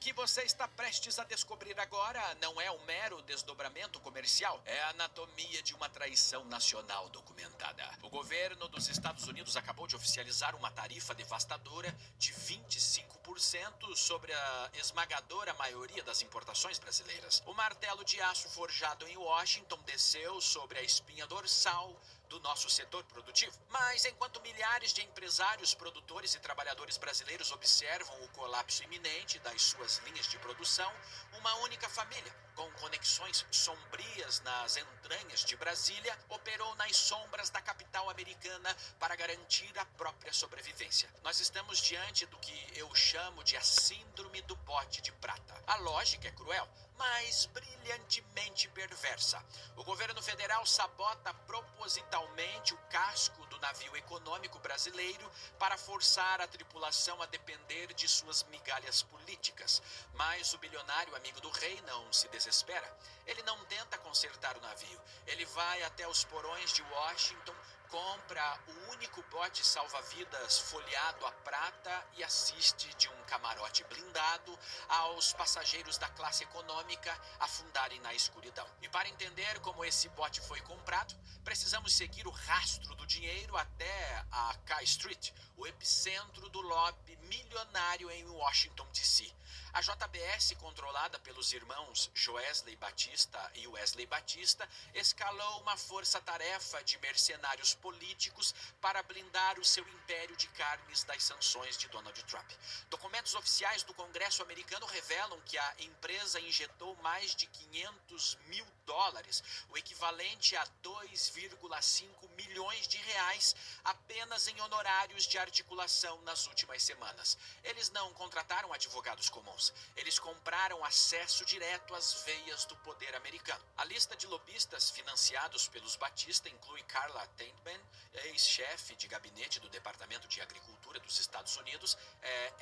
que você está prestes a descobrir agora não é um mero desdobramento comercial, é a anatomia de uma traição nacional documentada. O governo dos Estados Unidos acabou de oficializar uma tarifa devastadora de 25% sobre a esmagadora maioria das importações brasileiras. O martelo de aço forjado em Washington desceu sobre a espinha dorsal do nosso setor produtivo. Mas enquanto milhares de empresários, produtores e trabalhadores brasileiros observam o colapso iminente das suas linhas de produção, uma única família, com conexões sombrias nas entranhas de Brasília, operou nas sombras da capital americana para garantir a própria sobrevivência. Nós estamos diante do que eu chamo de a síndrome do bote de prata. A lógica é cruel, mas brilhantemente perversa. O governo federal sabota propositalmente o casco do navio econômico brasileiro para forçar a tripulação a depender de suas migalhas políticas. Mas o bilionário amigo do rei não se desespera. Ele não tenta consertar o navio. Ele vai até os porões de Washington, compra o único bote salva-vidas folheado a prata e assiste de um camarote blindado aos passageiros da classe econômica afundarem na escuridão. E para entender como esse bote foi comprado, precisamos seguir o rastro do dinheiro até a K Street, o epicentro do lobby milionário em Washington, D.C. A JBS, controlada pelos irmãos Joesley Batista e Wesley Batista, escalou uma força-tarefa de mercenários políticos para blindar o seu império de carnes das sanções de Donald Trump. Documentos oficiais do Congresso americano revelam que a empresa injetou mais de 500 mil dólares, o equivalente a 2,5 milhões de reais, apenas em honorários de articulação nas últimas semanas. Eles não contrataram advogados comuns. Eles compraram acesso direto às veias do poder americano. A lista de lobistas financiados pelos Batista inclui Carla Taintman, ex-chefe de gabinete do Departamento de Agricultura dos Estados Unidos,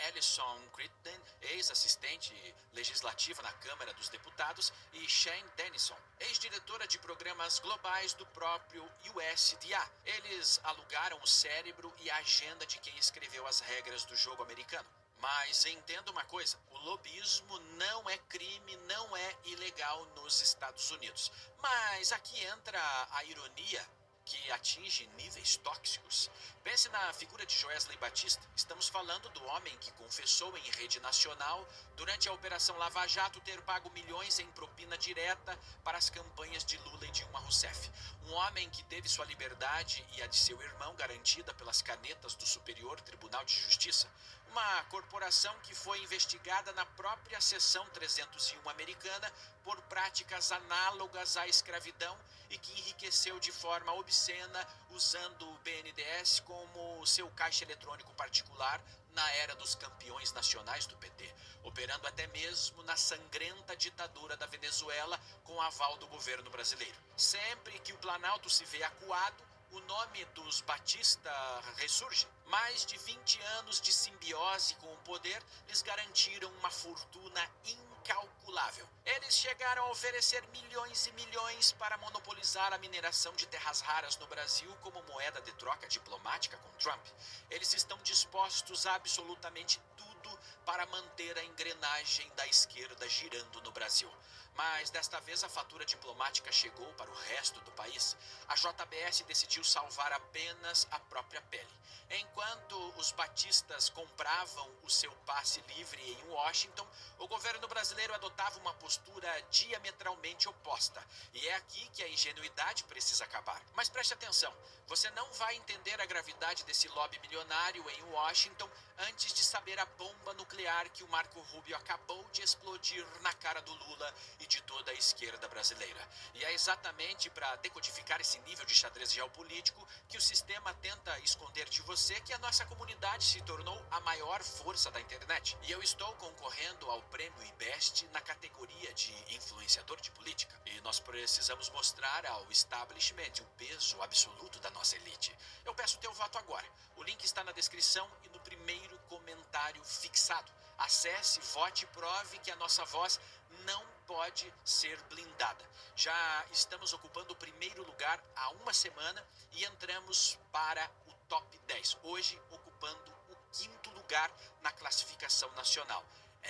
Alison Crittenden, ex-assistente legislativa na Câmara dos Deputados, e Shane Dennison, ex-diretora de programas globais do próprio USDA. Eles alugaram o cérebro e a agenda de quem escreveu as regras do jogo americano. Mas entenda uma coisa, o lobismo não é crime, não é ilegal nos Estados Unidos. Mas aqui entra a ironia que atinge níveis tóxicos. Pense na figura de Joesley Batista. Estamos falando do homem que confessou em rede nacional, durante a Operação Lava Jato, ter pago milhões em propina direta para as campanhas de Lula e Dilma Rousseff. Um homem que teve sua liberdade e a de seu irmão garantida pelas canetas do Superior Tribunal de Justiça. Uma corporação que foi investigada na própria seção 301 americana por práticas análogas à escravidão e que enriqueceu de forma obscena usando o BNDES como seu caixa eletrônico particular na era dos campeões nacionais do PT, operando até mesmo na sangrenta ditadura da Venezuela com aval do governo brasileiro. Sempre que o Planalto se vê acuado, o nome dos Batista ressurge. Mais de 20 anos de simbiose com o poder lhes garantiram uma fortuna incalculável. Eles chegaram a oferecer milhões e milhões para monopolizar a mineração de terras raras no Brasil como moeda de troca diplomática com Trump. Eles estão dispostos a absolutamente tudo para manter a engrenagem da esquerda girando no Brasil. Mas desta vez a fatura diplomática chegou para o resto do país. A JBS decidiu salvar apenas a própria pele. Enquanto os batistas compravam o seu passe livre em Washington, o governo brasileiro adotava uma postura diametralmente oposta. E é aqui que a ingenuidade precisa acabar. Mas preste atenção, você não vai entender a gravidade desse lobby milionário em Washington antes de saber a bomba nuclear que o Marco Rubio acabou de explodir na cara do Lula e de toda a esquerda brasileira. E é exatamente para decodificar esse nível de xadrez geopolítico que o sistema tenta esconder de você que a nossa comunidade se tornou a maior força da internet. E eu estou concorrendo ao prêmio IBEST na categoria de influenciador de política. E nós precisamos mostrar ao establishment o peso absoluto da nossa elite. Eu peço teu voto agora. O link está na descrição e no primeiro comentário fixado. Acesse, vote e prove que a nossa voz não pode ser blindada. Já estamos ocupando o primeiro lugar há uma semana e entramos para o top 10. Hoje, ocupando o quinto lugar na classificação nacional.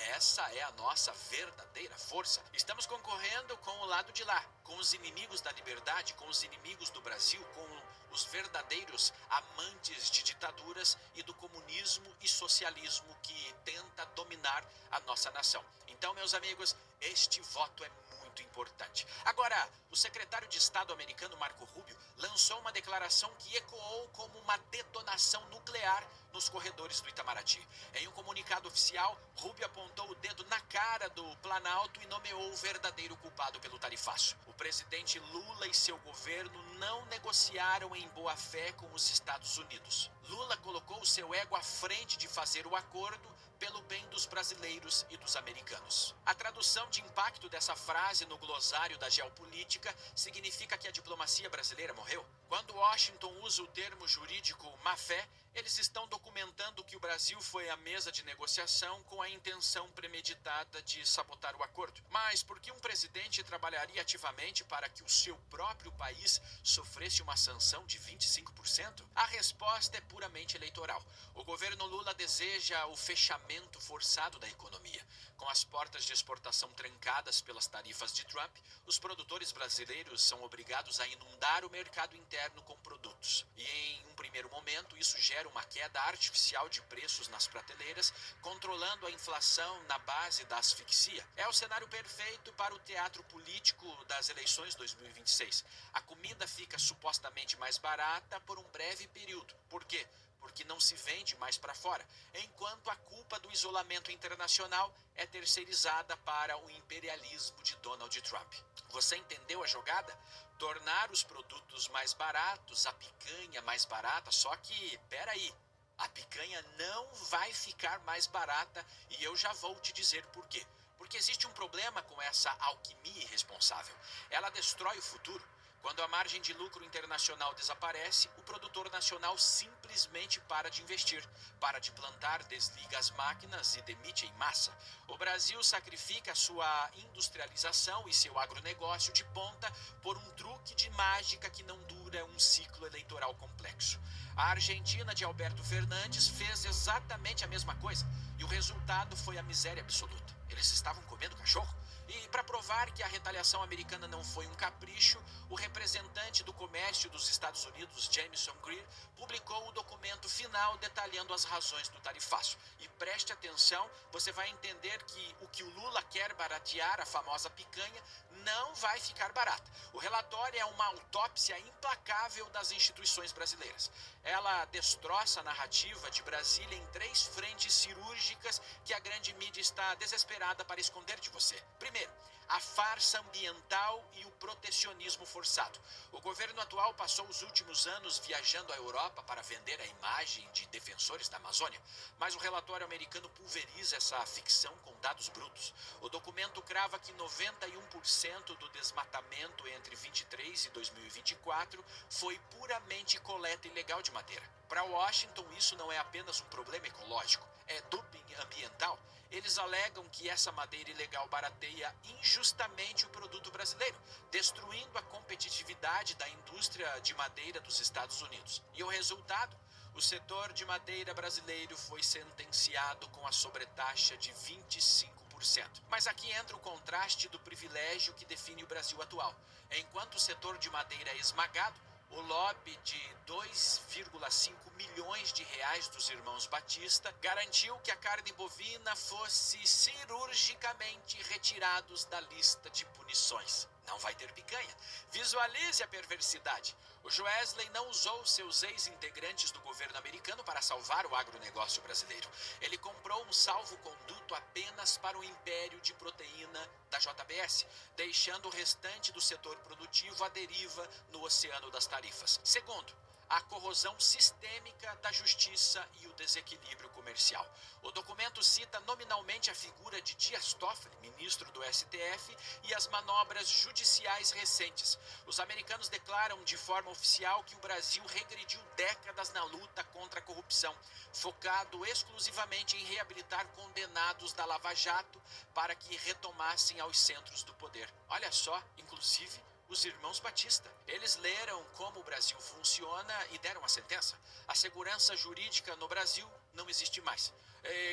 Essa é a nossa verdadeira força. Estamos concorrendo com o lado de lá, com os inimigos da liberdade, com os inimigos do Brasil, com os verdadeiros amantes de ditaduras e do comunismo e socialismo que tenta dominar a nossa nação. Então, meus amigos, este voto é muito importante. Agora, o secretário de Estado americano Marco Rubio lançou uma declaração que ecoou como uma detonação nuclear nos corredores do Itamaraty. Em um comunicado oficial, Rubio apontou o dedo na cara do Planalto e nomeou o verdadeiro culpado pelo tarifaço. O presidente Lula e seu governo não negociaram em boa fé com os Estados Unidos. Lula colocou seu ego à frente de fazer o acordo pelo bem dos brasileiros e dos americanos. A tradução de impacto dessa frase no glossário da geopolítica significa que a diplomacia brasileira morreu. Quando Washington usa o termo jurídico má-fé, eles estão documentando que o Brasil foi à mesa de negociação com a intenção premeditada de sabotar o acordo. Mas por que um presidente trabalharia ativamente para que o seu próprio país sofresse uma sanção de 25%? A resposta é puramente eleitoral. O governo Lula deseja o fechamento forçado da economia. Com as portas de exportação trancadas pelas tarifas de Trump, os produtores brasileiros são obrigados a inundar o mercado interno com produtos. E em um primeiro momento, isso gera uma queda artificial de preços nas prateleiras, controlando a inflação na base da asfixia. É o cenário perfeito para o teatro político das eleições 2026. A comida fica supostamente mais barata por um breve período. Por quê? Porque não se vende mais para fora, enquanto a culpa do isolamento internacional é terceirizada para o imperialismo de Donald Trump. Você entendeu a jogada? Tornar os produtos mais baratos, a picanha mais barata, só que, peraí, a picanha não vai ficar mais barata e eu já vou te dizer por quê. Porque existe um problema com essa alquimia irresponsável. Ela destrói o futuro. Quando a margem de lucro internacional desaparece, o produtor nacional simplesmente para de investir, para de plantar, desliga as máquinas e demite em massa. O Brasil sacrifica sua industrialização e seu agronegócio de ponta por um truque de mágica que não dura um ciclo eleitoral complexo. A Argentina de Alberto Fernandes fez exatamente a mesma coisa e o resultado foi a miséria absoluta. Eles estavam comendo cachorro. E para provar que a retaliação americana não foi um capricho, o representante do comércio dos Estados Unidos, Jameson Greer, publicou o documento final detalhando as razões do tarifaço. E preste atenção, você vai entender que o Lula quer baratear, a famosa picanha, não vai ficar barata. O relatório é uma autópsia implacável das instituições brasileiras. Ela destroça a narrativa de Brasília em 3 frentes cirúrgicas que a grande mídia está desesperada para esconder de você. Primeiro, a farsa ambiental e o protecionismo forçado. O governo atual passou os últimos anos viajando à Europa para vender a imagem de defensores da Amazônia, mas o relatório americano pulveriza essa ficção com dados brutos. O documento crava que 91% do desmatamento entre 23 e 2024 foi puramente coleta ilegal de madeira. Para Washington, isso não é apenas um problema ecológico, é doping ambiental. Eles alegam que essa madeira ilegal barateia injustamente o produto brasileiro, destruindo a competitividade da indústria de madeira dos Estados Unidos. E o resultado? O setor de madeira brasileiro foi sentenciado com a sobretaxa de 25%. Mas aqui entra o contraste do privilégio que define o Brasil atual. Enquanto o setor de madeira é esmagado, o lobby de 2,5 milhões de reais dos irmãos Batista garantiu que a carne bovina fosse cirurgicamente retirados da lista de punições. Não vai ter picanha. Visualize a perversidade. O Joesley não usou seus ex-integrantes do governo americano para salvar o agronegócio brasileiro. Ele comprou um salvo-conduto apenas para o império de proteína da JBS, deixando o restante do setor produtivo à deriva no oceano das tarifas. Segundo, a corrosão sistêmica da justiça e o desequilíbrio comercial. O documento cita nominalmente a figura de Dias Toffoli, ministro do STF, e as manobras judiciais recentes. Os americanos declaram de forma oficial que o Brasil regrediu décadas na luta contra a corrupção, focado exclusivamente em reabilitar condenados da Lava Jato para que retomassem aos centros do poder. Olha só, inclusive, Os irmãos Batista. Eles leram como o Brasil funciona e deram a sentença. A segurança jurídica no Brasil não existe mais.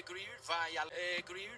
Greer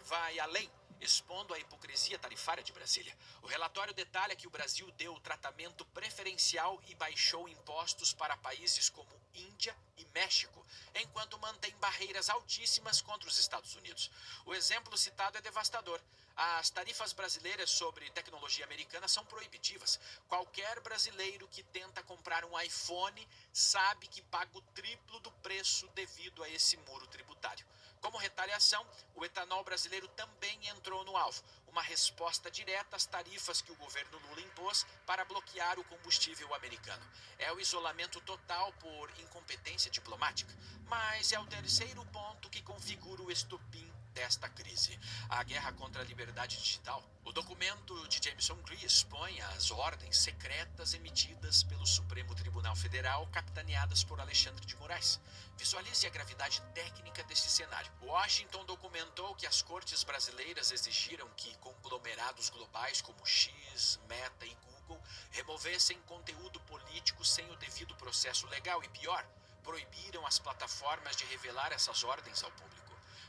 vai além, expondo a hipocrisia tarifária de Brasília. O relatório detalha que o Brasil deu tratamento preferencial e baixou impostos para países como Índia e México, enquanto mantém barreiras altíssimas contra os Estados Unidos. O exemplo citado é devastador. As tarifas brasileiras sobre tecnologia americana são proibitivas. Qualquer brasileiro que tenta comprar um iPhone sabe que paga o triplo do preço devido a esse muro tributário. Como retaliação, o etanol brasileiro também entrou no alvo, uma resposta direta às tarifas que o governo Lula impôs para bloquear o combustível americano. É o isolamento total por incompetência diplomática, mas é o terceiro ponto que configura o estopim desta crise: a guerra contra a liberdade digital. O documento de Jameson Green expõe as ordens secretas emitidas pelo Supremo Tribunal Federal, capitaneadas por Alexandre de Moraes. Visualize a gravidade técnica desse cenário. Washington documentou que as cortes brasileiras exigiram que conglomerados globais como X, Meta e Google removessem conteúdo político sem o devido processo legal e, pior, proibiram as plataformas de revelar essas ordens ao público.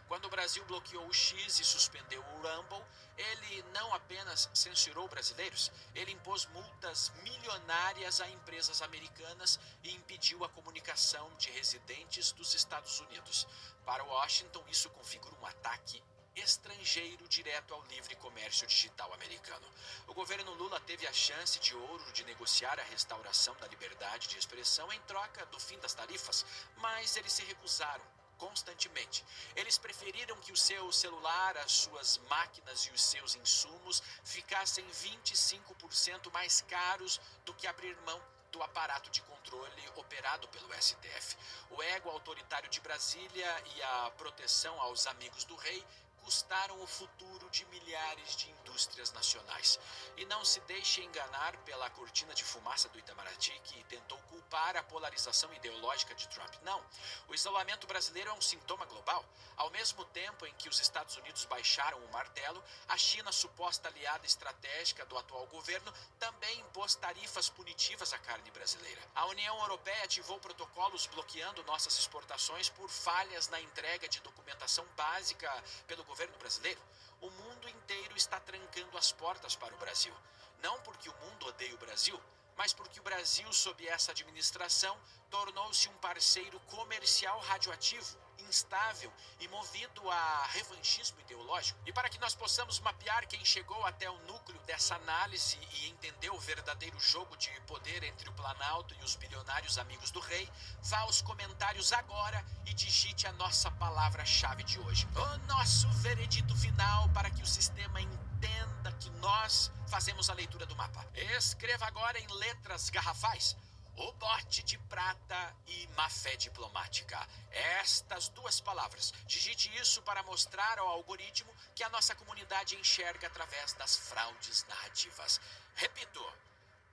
Quando o Brasil bloqueou o X e suspendeu o Rumble, ele não apenas censurou brasileiros, ele impôs multas milionárias a empresas americanas e impediu a comunicação de residentes dos Estados Unidos. Para Washington, isso configura um ataque estrangeiro direto ao livre comércio digital americano. O governo Lula teve a chance de ouro de negociar a restauração da liberdade de expressão em troca do fim das tarifas, mas eles se recusaram constantemente. Eles preferiram que o seu celular, as suas máquinas e os seus insumos ficassem 25% mais caros do que abrir mão do aparato de controle operado pelo STF. O ego autoritário de Brasília e a proteção aos amigos do rei custaram o futuro de milhares de indústrias nacionais. E não se deixe enganar pela cortina de fumaça do Itamaraty, que tentou culpar a polarização ideológica de Trump. Não, o isolamento brasileiro é um sintoma global. Ao mesmo tempo em que os Estados Unidos baixaram o martelo, a China, suposta aliada estratégica do atual governo, também impôs tarifas punitivas à carne brasileira. A União Europeia ativou protocolos bloqueando nossas exportações por falhas na entrega de documentação básica pelo governo brasileiro. O mundo inteiro está trancando as portas para o Brasil. Não porque o mundo odeia o Brasil, mas porque o Brasil, sob essa administração, tornou-se um parceiro comercial radioativo, instável e movido a revanchismo ideológico. E para que nós possamos mapear quem chegou até o núcleo dessa análise e entender o verdadeiro jogo de poder entre o Planalto e os bilionários amigos do rei, vá aos comentários agora e digite a nossa palavra-chave de hoje. O nosso veredito final para que o sistema entenda que nós fazemos a leitura do mapa. Escreva agora em letras garrafais: o bote de prata e má-fé diplomática. Estas duas palavras. Digite isso para mostrar ao algoritmo que a nossa comunidade enxerga através das fraudes narrativas. Repito: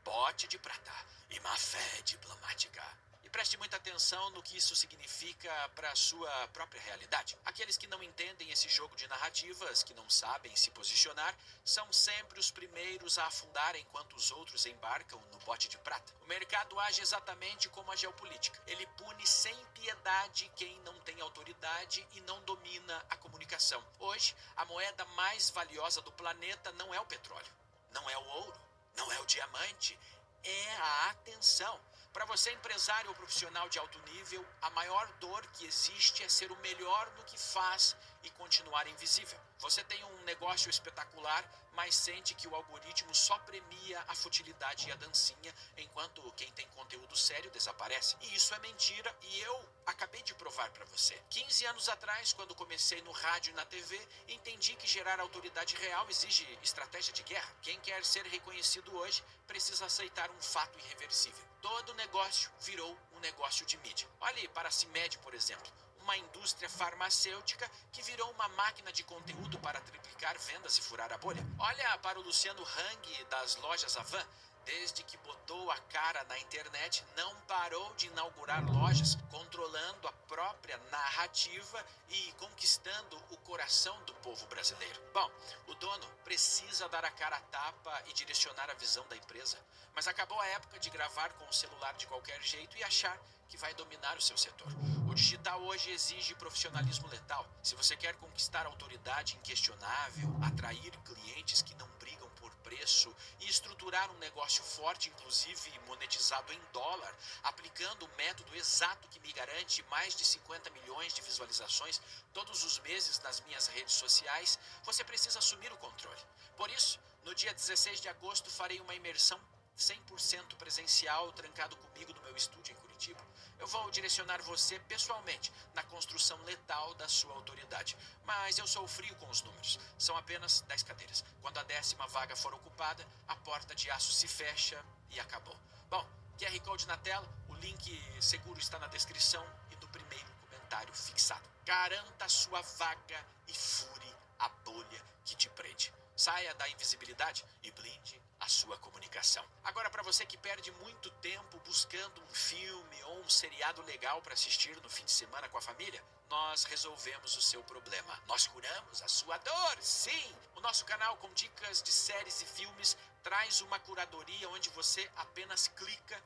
bote de prata e má-fé diplomática. E preste muita atenção no que isso significa para a sua própria realidade. Aqueles que não entendem esse jogo de narrativas, que não sabem se posicionar, são sempre os primeiros a afundar enquanto os outros embarcam no bote de prata. O mercado age exatamente como a geopolítica. Ele pune sem piedade quem não tem autoridade e não domina a comunicação. Hoje, a moeda mais valiosa do planeta não é o petróleo, não é o ouro, não é o diamante, é a atenção. Para você, empresário ou profissional de alto nível, a maior dor que existe é ser o melhor no que faz e continuar invisível. Você tem um negócio espetacular, mas sente que o algoritmo só premia a futilidade e a dancinha, enquanto quem tem conteúdo sério desaparece. E isso é mentira, e eu acabei de provar para você. 15 anos atrás, quando comecei no rádio e na TV, entendi que gerar autoridade real exige estratégia de guerra. Quem quer ser reconhecido hoje precisa aceitar um fato irreversível: todo negócio virou um negócio de mídia. Olhe para a CIMED, por exemplo, uma indústria farmacêutica que virou uma máquina de conteúdo para triplicar vendas e furar a bolha. Olha para o Luciano Hang das lojas Avan. Desde que botou a cara na internet, não parou de inaugurar lojas, controlando a própria narrativa e conquistando o coração do povo brasileiro. Bom, o dono precisa dar a cara a tapa e direcionar a visão da empresa, mas acabou a época de gravar com o celular de qualquer jeito e achar que vai dominar o seu setor. O digital hoje exige profissionalismo letal. Se você quer conquistar autoridade inquestionável, atrair clientes que não brigam por preço e estruturar um negócio forte, inclusive monetizado em dólar, aplicando o método exato que me garante mais de 50 milhões de visualizações todos os meses nas minhas redes sociais, você precisa assumir o controle. Por isso, no dia 16 de agosto, farei uma imersão 100% presencial, trancado comigo no meu estúdio em Curitiba. Eu vou direcionar você pessoalmente na construção letal da sua autoridade. Mas eu sou frio com os números. São apenas 10 cadeiras. Quando a 10ª vaga for ocupada, a porta de aço se fecha e acabou. Bom, QR Code na tela, o link seguro está na descrição e no primeiro comentário fixado. Garanta sua vaga e fure a bolha que te prende. Saia da invisibilidade e blinde a sua comunicação. Agora, para você que perde muito tempo buscando um filme ou um seriado legal para assistir no fim de semana com a família, nós resolvemos o seu problema. Nós curamos a sua dor, sim! O nosso canal com dicas de séries e filmes traz uma curadoria onde você apenas clica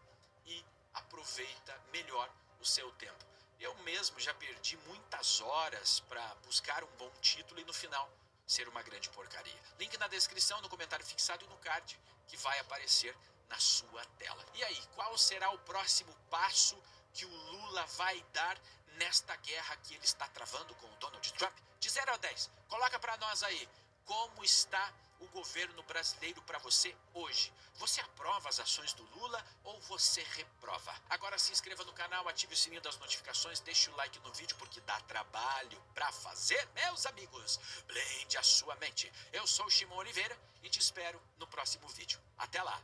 e aproveita melhor o seu tempo. Eu mesmo já perdi muitas horas para buscar um bom título e no final ser uma grande porcaria. Link na descrição, no comentário fixado e no card que vai aparecer na sua tela. E aí, qual será o próximo passo que o Lula vai dar nesta guerra que ele está travando com o Donald Trump? De 0 a 10, coloca para nós aí. Como está o governo brasileiro para você hoje? Você aprova as ações do Lula ou você reprova? Agora se inscreva no canal, ative o sininho das notificações, deixe o like no vídeo porque dá trabalho para fazer, meus amigos. Blende a sua mente. Eu sou o Shimon Oliveira e te espero no próximo vídeo. Até lá!